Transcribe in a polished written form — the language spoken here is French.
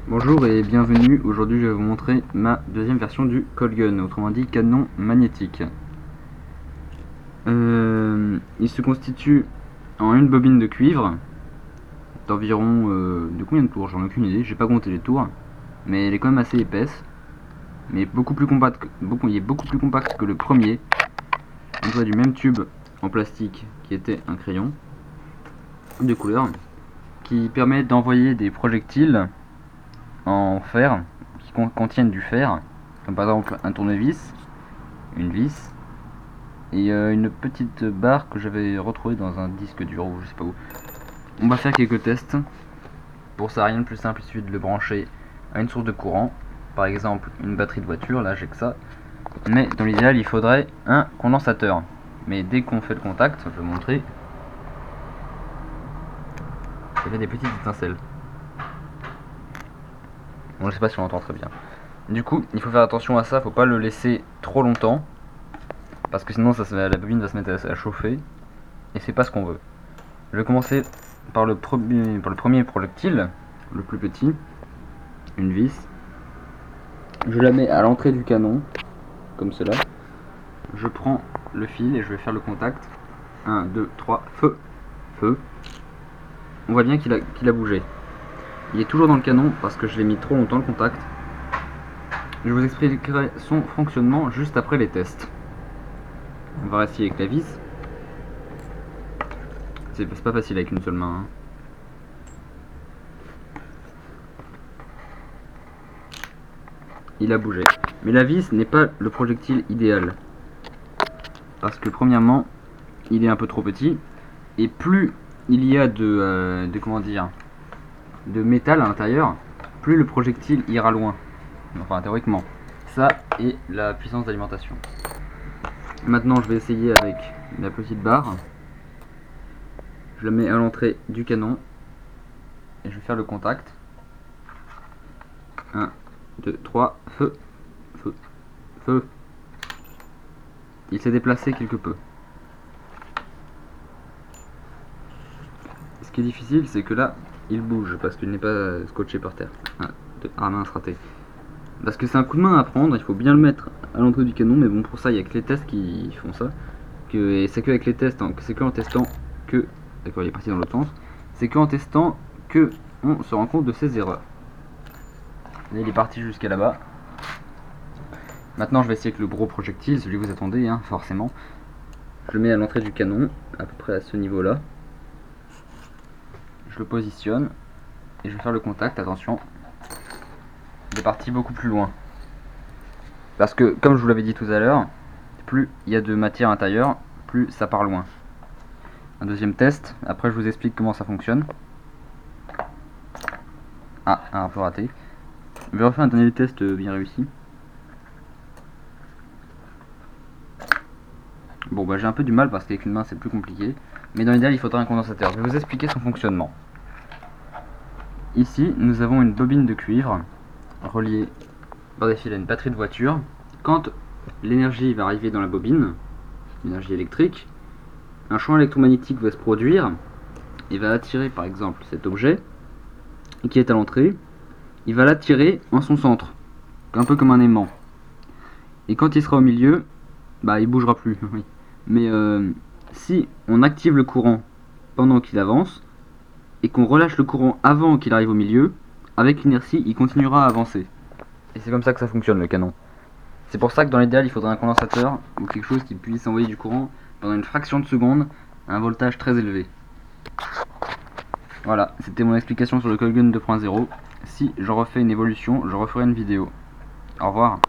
Bonjour et bienvenue, aujourd'hui je vais vous montrer ma deuxième version du Colgun, autrement dit canon magnétique. Il se constitue en une bobine de cuivre d'environ de combien de tours, j'en ai aucune idée, j'ai pas compté les tours, mais elle est quand même assez épaisse, mais beaucoup plus compacte, il est beaucoup plus compact que le premier, entouré du même tube en plastique qui était un crayon de couleur, qui permet d'envoyer des projectiles en fer qui contiennent du fer, comme par exemple un tournevis, une vis et une petite barre que j'avais retrouvée dans un disque dur ou je sais pas où. On va faire quelques tests. Pour ça, rien de plus simple, il suffit de le brancher à une source de courant, par exemple une batterie de voiture, là j'ai que ça, mais dans l'idéal il faudrait un condensateur. Mais dès qu'on fait le contact, je vais vous montrer, ça fait des petites étincelles. Bon, je sais pas si on entend très bien. Du coup, il faut faire attention à ça, faut pas le laisser trop longtemps, parce que sinon la bobine va se mettre à chauffer, et c'est pas ce qu'on veut. Je vais commencer par le premier projectile, le plus petit, une vis. Je la mets à l'entrée du canon, comme cela. Je prends le fil et je vais faire le contact. 1, 2, 3, feu, feu. On voit bien qu'il a bougé. Il est toujours dans le canon parce que je l'ai mis trop longtemps le contact. Je vous expliquerai son fonctionnement juste après les tests. On va essayer avec la vis. C'est pas facile avec une seule main. Il a bougé. Mais la vis n'est pas le projectile idéal. Parce que premièrement, il est un peu trop petit. Et plus il y a de métal à l'intérieur, plus le projectile ira loin. Enfin théoriquement. Ça et la puissance d'alimentation. Maintenant je vais essayer avec la petite barre. Je la mets à l'entrée du canon. Et je vais faire le contact. 1, 2, 3, feu, feu, feu. Il s'est déplacé quelque peu. Ce qui est difficile, c'est que là, il bouge parce qu'il n'est pas scotché par terre. Ah mince, raté. Parce que c'est un coup de main à prendre, il faut bien le mettre à l'entrée du canon, mais bon, pour ça, il n'y a que les tests qui font ça. Et c'est que avec les tests, c'est que en testant que... D'accord, il est parti dans l'autre sens. C'est que en testant que on se rend compte de ses erreurs. Là, il est parti jusqu'à là-bas. Maintenant, je vais essayer avec le gros projectile, celui que vous attendez, hein, forcément. Je le mets à l'entrée du canon, à peu près à ce niveau-là. Je le positionne et je vais faire le contact, attention. Il est parti beaucoup plus loin. Parce que, comme je vous l'avais dit tout à l'heure, plus il y a de matière intérieure, plus ça part loin. Un deuxième test, après je vous explique comment ça fonctionne. Ah, un peu raté. Je vais refaire un dernier test bien réussi. Bon bah j'ai un peu du mal parce qu'avec une main c'est plus compliqué. Mais dans l'idéal il faudra un condensateur. Je vais vous expliquer son fonctionnement. Ici nous avons une bobine de cuivre reliée par des fils à une batterie de voiture. Quand l'énergie va arriver dans la bobine, l'énergie électrique, un champ électromagnétique va se produire et va attirer par exemple cet objet qui est à l'entrée. Il va l'attirer en son centre, un peu comme un aimant. Et quand il sera au milieu, bah il bougera plus. Oui. Mais si on active le courant pendant qu'il avance et qu'on relâche le courant avant qu'il arrive au milieu, avec l'inertie il continuera à avancer. Et c'est comme ça que ça fonctionne le canon. C'est pour ça que dans l'idéal il faudrait un condensateur ou quelque chose qui puisse envoyer du courant pendant une fraction de seconde à un voltage très élevé. Voilà, c'était mon explication sur le Colgun 2.0. Si j'en refais une évolution, je referai une vidéo. Au revoir.